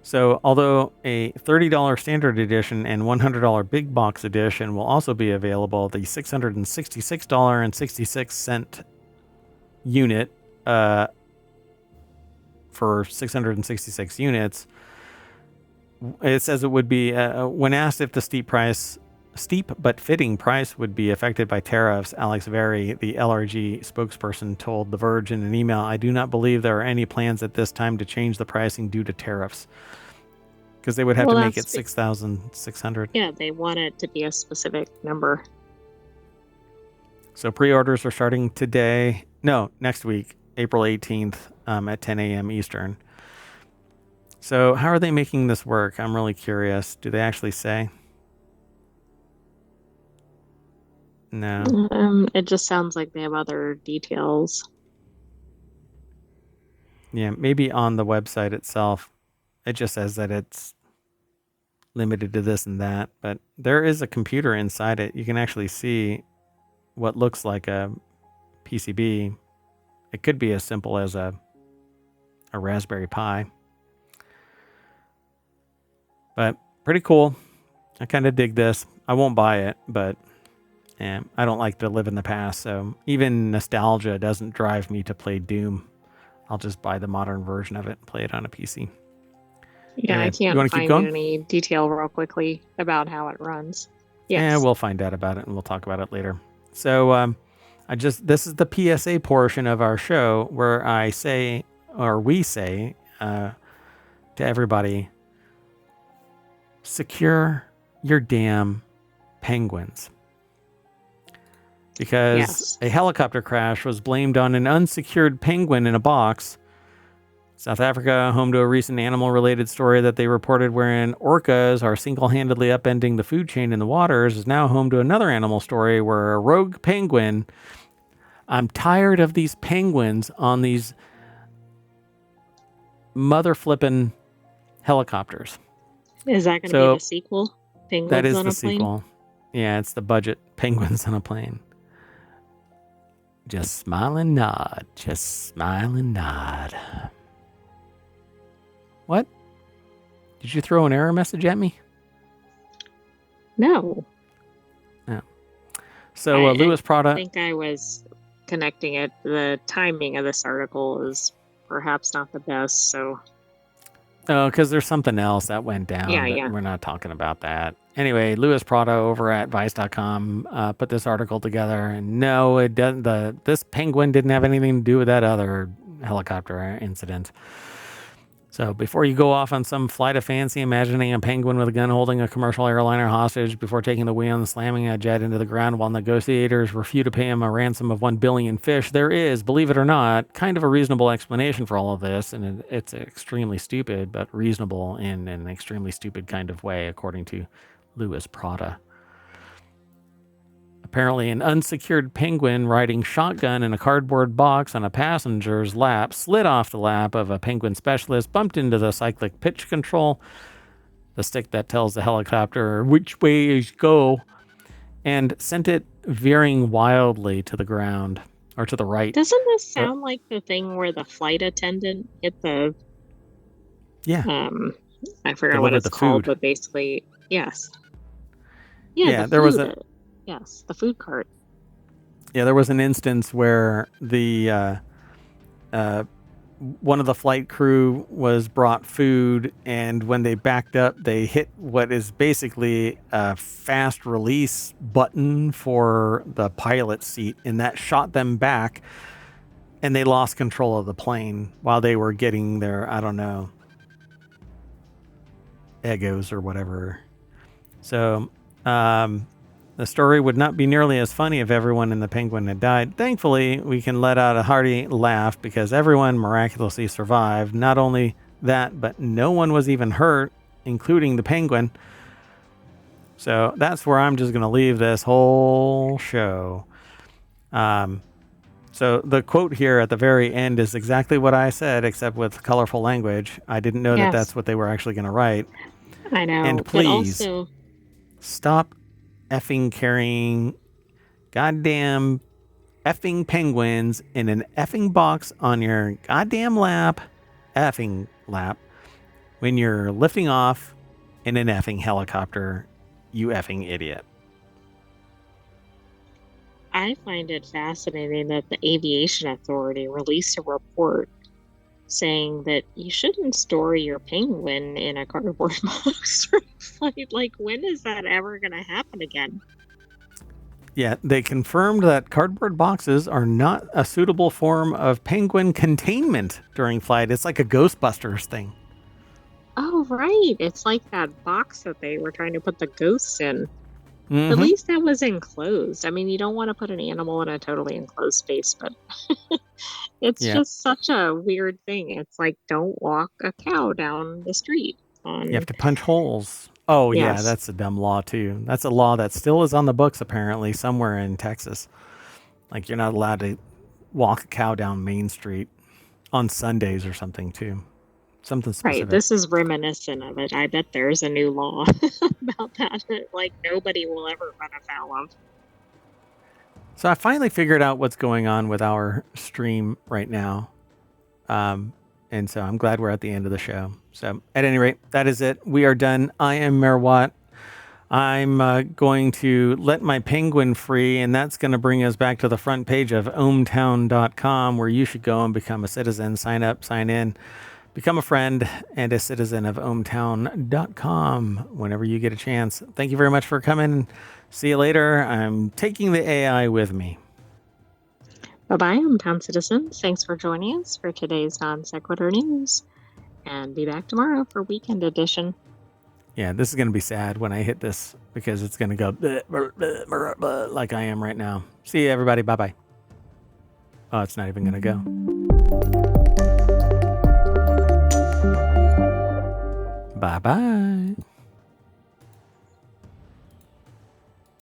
So although a $30 standard edition and $100 big box edition will also be available, the $666.66 unit for 666 units, it says it would be, when asked if the steep but fitting price would be affected by tariffs, Alex Very, the LRG spokesperson, told The Verge in an email, "I do not believe there are any plans at this time to change the pricing due to tariffs." Because they would have to make it 6,600. Yeah, they want it to be a specific number. So pre-orders are starting today. No, next week, April 18th at 10 a.m. Eastern. So how are they making this work? I'm really curious. Do they actually say? No. It just sounds like they have other details. Yeah, maybe on the website itself, it just says that it's limited to this and that. But there is a computer inside it. You can actually see what looks like a PCB. It could be as simple as a Raspberry Pi. But pretty cool. I kind of dig this. I won't buy it, but I don't like to live in the past. So even nostalgia doesn't drive me to play Doom. I'll just buy the modern version of it and play it on a PC. Yeah, Anyway, I can't you want to keep find going? any detail real quickly about how it runs. Yes. Yeah, we'll find out about it and we'll talk about it later. So this is the PSA portion of our show where I say, or we say, to everybody, secure your damn penguins. Because a helicopter crash was blamed on an unsecured penguin in a box. South Africa, home to a recent animal-related story that they reported wherein orcas are single-handedly upending the food chain in the waters, is now home to another animal story where a rogue penguin... I'm tired of these penguins on these mother-flipping helicopters. Is that going to be the sequel? Penguins that is on the a plane? Sequel. Yeah, it's the budget Penguins on a Plane. Just smile and nod. Just smile and nod. What? Did you throw an error message at me? No. No. So Lewis Prada... I think I was connecting it. The timing of this article is perhaps not the best, so... Oh, because there's something else that went down. Yeah. We're not talking about that. Anyway, Lewis Prada over at Vice.com put this article together, and no, it doesn't. This penguin didn't have anything to do with that other helicopter incident. So before you go off on some flight of fancy, imagining a penguin with a gun holding a commercial airliner hostage before taking the wheel and slamming a jet into the ground while negotiators refuse to pay him a ransom of 1 billion fish, there is, believe it or not, kind of a reasonable explanation for all of this. And it's extremely stupid, but reasonable in an extremely stupid kind of way, according to Lewis Prada. Apparently, an unsecured penguin riding shotgun in a cardboard box on a passenger's lap slid off the lap of a penguin specialist, bumped into the cyclic pitch control, the stick that tells the helicopter which way is go, and sent it veering wildly to the ground, or to the right. Doesn't this sound like the thing where the flight attendant hit the... Yeah. I forgot what it's called, but basically, yes. Yeah, there was a... Yes, the food cart. Yeah, there was an instance where the one of the flight crew was brought food, and when they backed up, they hit what is basically a fast release button for the pilot seat, and that shot them back, and they lost control of the plane while they were getting their, I don't know, egos or whatever. So, the story would not be nearly as funny if everyone in the Penguin had died. Thankfully, we can let out a hearty laugh because everyone miraculously survived. Not only that, but no one was even hurt, including the Penguin. So that's where I'm just going to leave this whole show. So the quote here at the very end is exactly what I said, except with colorful language. I didn't know that that's what they were actually going to write. I know. And please, stop effing carrying goddamn effing penguins in an effing box on your goddamn effing lap, when you're lifting off in an effing helicopter, you effing idiot. I find it fascinating that the Aviation Authority released a report saying that you shouldn't store your penguin in a cardboard box for a flight. Like, when is that ever going to happen again? Yeah, they confirmed that cardboard boxes are not a suitable form of penguin containment during flight. It's like a Ghostbusters thing. Oh, right. It's like that box that they were trying to put the ghosts in. Mm-hmm. At least that was enclosed. I mean, you don't want to put an animal in a totally enclosed space, but it's just such a weird thing. It's like, don't walk a cow down the street. You have to punch holes. Oh, yes. Yeah, that's a dumb law, too. That's a law that still is on the books, apparently, somewhere in Texas. Like, you're not allowed to walk a cow down Main Street on Sundays or something, too. Something specific. Right. This is reminiscent of it. I bet there's a new law about that. Like, nobody will ever run afoul of. So I finally figured out what's going on with our stream right now. And so I'm glad we're at the end of the show. So at any rate, that is it. We are done. I am Mayor Watt. I'm going to let my penguin free, and that's going to bring us back to the front page of ohmTown.com, where you should go and become a citizen, sign up, sign in, become a friend, and a citizen of ohmTown.com whenever you get a chance. Thank you very much for coming. See you later. I'm taking the AI with me. Bye-bye, ohmTown citizens. Thanks for joining us for today's Non Sequitur news. And be back tomorrow for Weekend Edition. Yeah, this is going to be sad when I hit this, because it's going to go bleh, bleh, bleh, bleh, bleh, like I am right now. See you, everybody. Bye-bye. Oh, it's not even going to go. Bye-bye.